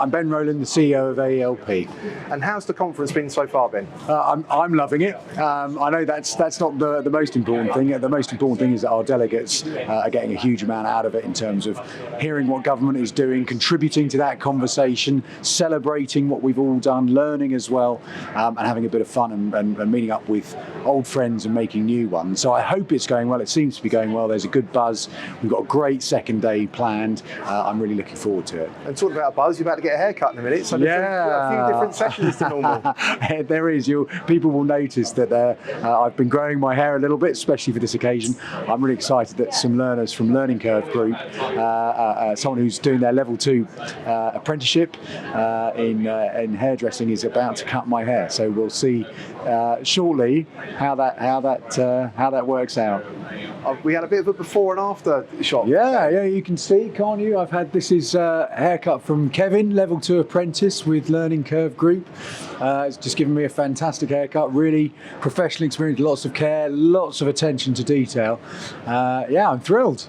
I'm Ben Rowland, the CEO of AELP. And how's the conference been so far, Ben? I'm loving it. I know that's not the most important thing. The most important thing is that our delegates are getting a huge amount out of it in terms of hearing what government is doing, contributing to that conversation, celebrating what we've all done, learning as well, and having a bit of fun and meeting up with old friends and making new ones. So I hope it's going well. It seems to be going well. There's a good buzz. We've got a great second day planned. I'm really looking forward to it. And talking about a buzz, you're about to get a haircut in a minute, so there's a few different sessions to normal. There is. People will notice that I've been growing my hair a little bit, especially for this occasion. I'm really excited that some learners from Learning Curve Group, someone who's doing their level 2 apprenticeship in hairdressing, is about to cut my hair. So we'll see shortly how that works out. We had a bit of a before and after shot. Yeah, you can see, can't you? This is a haircut from Kevin, level 2 apprentice with Learning Curve Group. It's just given me a fantastic haircut, really professional experience, lots of care, lots of attention to detail. I'm thrilled.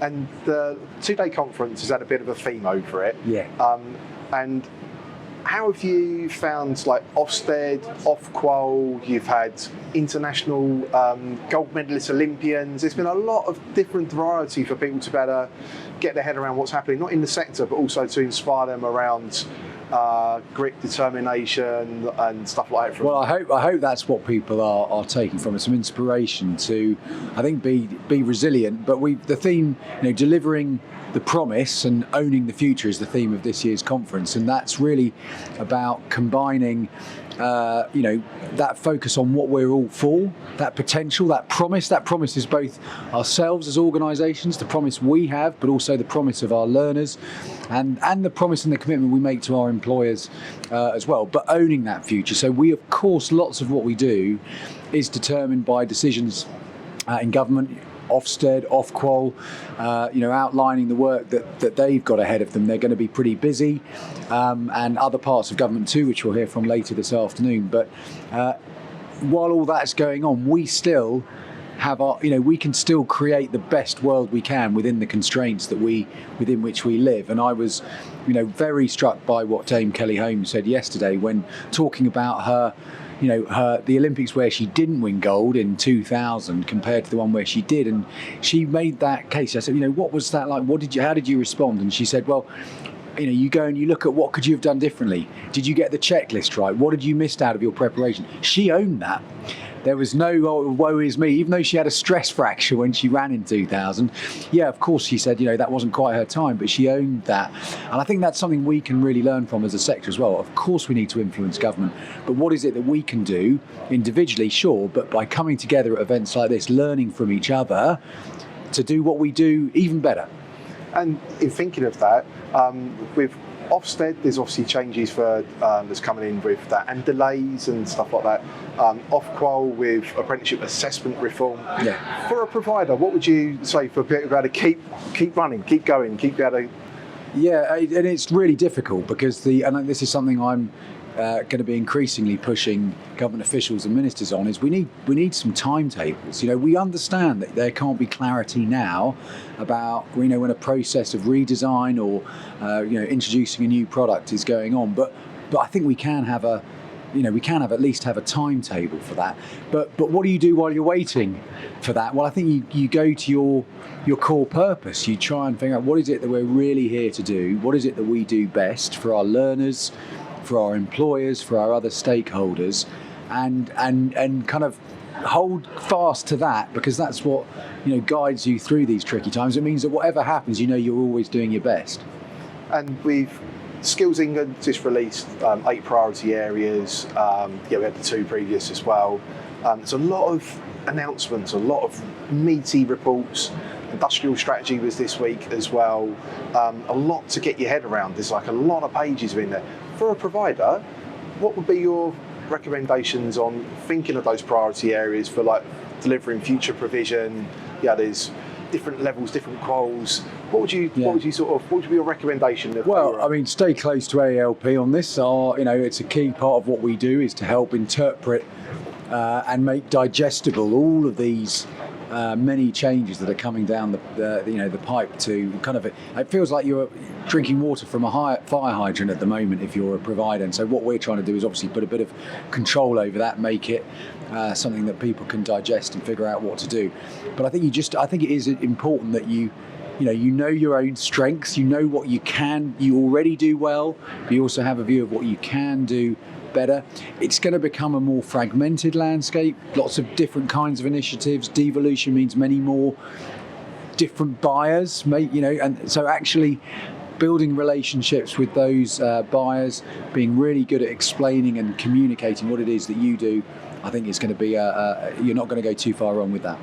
And the 2-day conference has had a bit of a theme over it. Yeah. And how have you found, like, Ofsted, Ofqual? You've had international gold medalist Olympians. There's been a lot of different variety for people to better get their head around what's happening, not in the sector, but also to inspire them around grit, determination, and stuff like that. Well, I hope that's what people are taking from it. Some inspiration to, I think, be resilient. But the theme, delivering the promise and owning the future is the theme of this year's conference, and that's really about combining that focus on what we're all for, that potential, that promise. That promise is both ourselves as organisations, the promise we have, but also the promise of our learners, and the promise and the commitment we make to our employers as well, but owning that future. So we, of course, lots of what we do is determined by decisions in government, Ofsted, Ofqual, outlining the work that they've got ahead of them. They're going to be pretty busy, and other parts of government too, which we'll hear from later this afternoon. But while all that's going on, we still have we can still create the best world we can within the constraints within which we live. And I was, very struck by what Dame Kelly Holmes said yesterday when talking about her. The Olympics where she didn't win gold in 2000 compared to the one where she did, and she made that case. I said, what was that like? How did you respond? And she said, well, you go and you look at what could you have done differently. Did you get the checklist right? What did you miss out of your preparation? She owned that. There was no woe is me, even though she had a stress fracture when she ran in 2000. Yeah, of course, she said, that wasn't quite her time, but she owned that. And I think that's something we can really learn from as a sector as well. Of course, we need to influence government, but what is it that we can do individually? Sure, but by coming together at events like this, learning from each other to do what we do even better. And in thinking of that, with Ofsted, there's obviously changes that's coming in with that, and delays and stuff like that. Ofqual with apprenticeship assessment reform. Yeah. For a provider, what would you say for people to keep running, keep going, keep able to? Yeah, and it's really difficult because and this is something I'm going to be increasingly pushing government officials and ministers on, is we need some timetables. We understand that there can't be clarity now about when a process of redesign or introducing a new product is going on, but I think we can have at least have a timetable for that. But what do you do while you're waiting for that? Well, I think you go to your core purpose. You try and figure out what is it that we're really here to do. What is it that we do best for our learners, for our employers, for our other stakeholders, and kind of hold fast to that, because that's what guides you through these tricky times. It means that whatever happens, you're always doing your best. And we've Skills England just released 8 priority areas. We had the 2 previous as well. There's a lot of announcements, a lot of meaty reports. Industrial strategy was this week as well. A lot to get your head around. There's like a lot of pages in there. For a provider, what would be your recommendations on thinking of those priority areas for like delivering future provision? There's different levels, different quals. What would you what would be your recommendation? Well, stay close to AELP on this. It's a key part of what we do is to help interpret and make digestible all of these many changes that are coming down the pipe to kind of, it feels like you're drinking water from a fire hydrant at the moment if you're a provider. And so what we're trying to do is obviously put a bit of control over that, make it something that people can digest and figure out what to do. But I think it is important that you know your own strengths, you know what you already do well, but you also have a view of what you can do better. It's going to become a more fragmented landscape, lots of different kinds of initiatives. Devolution means many more different buyers, and so actually building relationships with those buyers, being really good at explaining and communicating what it is that you do, I think is going to be you're not going to go too far wrong with that.